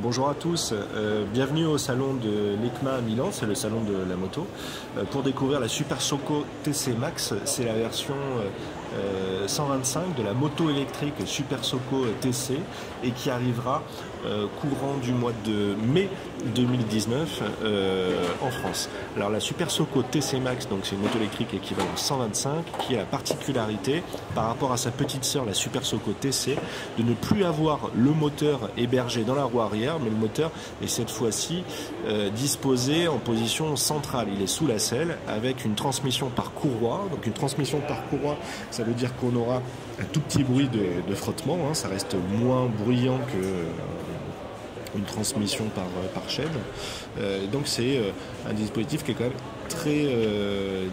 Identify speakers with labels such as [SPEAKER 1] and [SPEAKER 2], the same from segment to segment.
[SPEAKER 1] Bonjour à tous, bienvenue au salon de l'ECMA à Milan, c'est le salon de la moto, pour découvrir la Super Soco TC Max. C'est la version 125 de la moto électrique Super Soco TC et qui arrivera courant du mois de mai 2019 en France. Alors la Super Soco TC Max, donc c'est une moto électrique équivalent 125 qui a la particularité par rapport à sa petite sœur la Super Soco TC de ne plus avoir le moteur hébergé dans la roue arrière, mais le moteur est cette fois-ci disposé en position centrale. Il est sous la selle avec une transmission par courroie. Donc une transmission par courroie, ça veut dire qu'on aura un tout petit bruit de frottement, hein. Ça reste moins bruyant que une transmission par chaîne. Donc c'est un dispositif qui est quand même très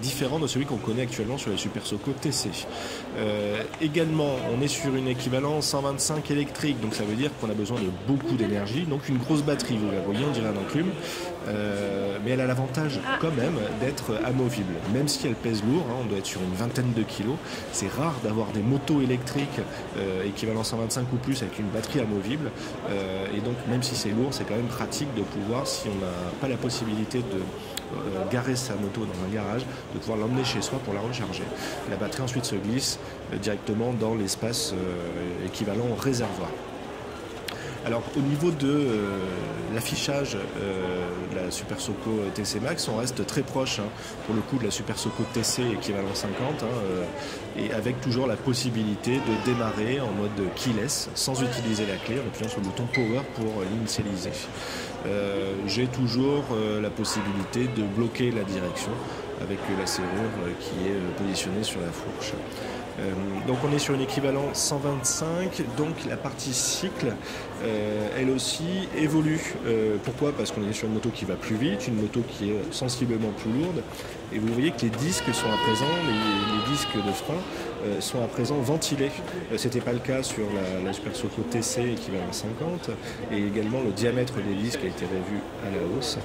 [SPEAKER 1] différent de celui qu'on connaît actuellement sur les Super Soco TC. Également, on est sur une équivalence 125 électrique, donc ça veut dire qu'on a besoin de beaucoup d'énergie, donc une grosse batterie, vous la voyez, on dirait un enclume, mais elle a l'avantage quand même d'être amovible, même si elle pèse lourd, hein, on doit être sur une vingtaine de kilos. C'est rare d'avoir des motos électriques équivalent 125 ou plus avec une batterie amovible, et donc même si c'est lourd, c'est quand même pratique de pouvoir, si on n'a pas la possibilité de garer sa moto dans un garage, de pouvoir l'emmener chez soi pour la recharger. La batterie ensuite se glisse directement dans l'espace équivalent réservoir. Alors au niveau de l'affichage de la Super Soco TC Max, on reste très proche pour le coup de la Super Soco TC équivalent 50 et avec toujours la possibilité de démarrer en mode keyless sans utiliser la clé en appuyant sur le bouton power pour l'initialiser. J'ai toujours la possibilité de bloquer la direction avec la serrure qui est positionnée sur la fourche. Donc on est sur une équivalent 125, donc la partie cycle elle aussi évolue. Pourquoi? Parce qu'on est sur une moto qui va plus vite, une moto qui est sensiblement plus lourde, et vous voyez que les disques sont à présent, les disques de frein sont à présent ventilés. C'était pas le cas sur la Super Soco TC équivalent 50, et également le diamètre des disques a été revu à la hausse,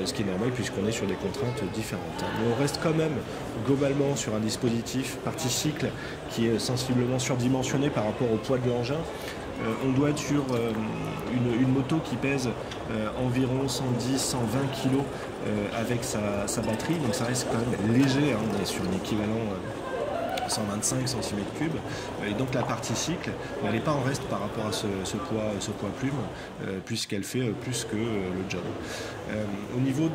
[SPEAKER 1] ce qui est normal puisqu'on est sur des contraintes différentes. Mais on reste quand même globalement sur un dispositif partie cycle qui est sensiblement surdimensionné par rapport au poids de l'engin. On doit être sur une moto qui pèse environ 110-120 kg avec sa batterie, donc ça reste quand même léger, hein. On est sur un équivalent 125 cm3, et donc la partie cycle, elle n'est pas en reste par rapport à ce poids plume, puisqu'elle fait plus que le job. Au niveau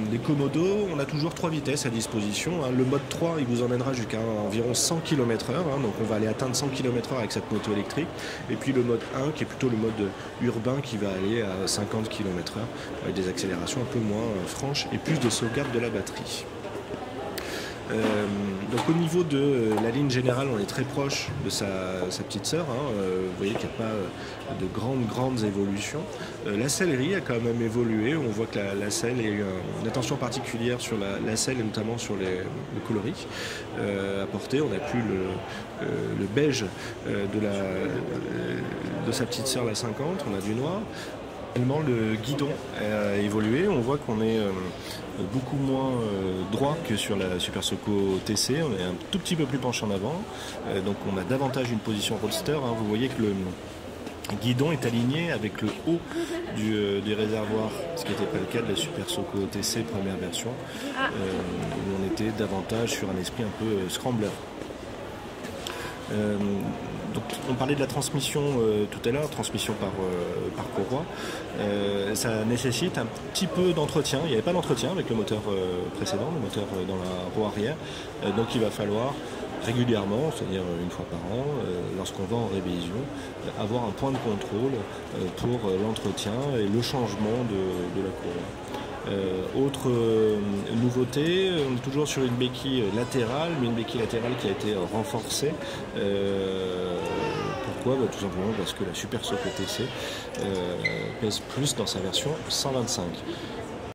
[SPEAKER 1] des commodos, on a toujours 3 vitesses à disposition. Le mode 3, il vous emmènera jusqu'à environ 100 km/h, donc on va aller atteindre 100 km/h avec cette moto électrique. Et puis le mode 1, qui est plutôt le mode urbain, qui va aller à 50 km/h, avec des accélérations un peu moins franches et plus de sauvegarde de la batterie. Donc au niveau de la ligne générale, on est très proche de sa petite sœur, vous voyez qu'il n'y a pas de grandes évolutions. La sellerie a quand même évolué, on voit que la selle, il y a eu une attention particulière sur la selle et notamment sur le coloris apporté. On n'a plus le beige de sa petite sœur la 50, on a du noir. Le guidon a évolué, on voit qu'on est beaucoup moins droit que sur la Super Soco TC, on est un tout petit peu plus penché en avant, donc on a davantage une position roadster, vous voyez que le guidon est aligné avec le haut du réservoir, ce qui n'était pas le cas de la Super Soco TC première version, où on était davantage sur un esprit un peu scrambler. Donc, on parlait de la transmission tout à l'heure, transmission par courroie. Ça nécessite un petit peu d'entretien. Il n'y avait pas d'entretien avec le moteur précédent, le moteur dans la roue arrière. Donc il va falloir régulièrement, c'est-à-dire une fois par an, lorsqu'on va en révision, avoir un point de contrôle pour l'entretien et le changement de la courroie. Autre nouveauté, on est toujours sur une béquille latérale, mais une béquille latérale qui a été renforcée. Pourquoi? Tout simplement parce que la Super Soco TC pèse plus dans sa version 125.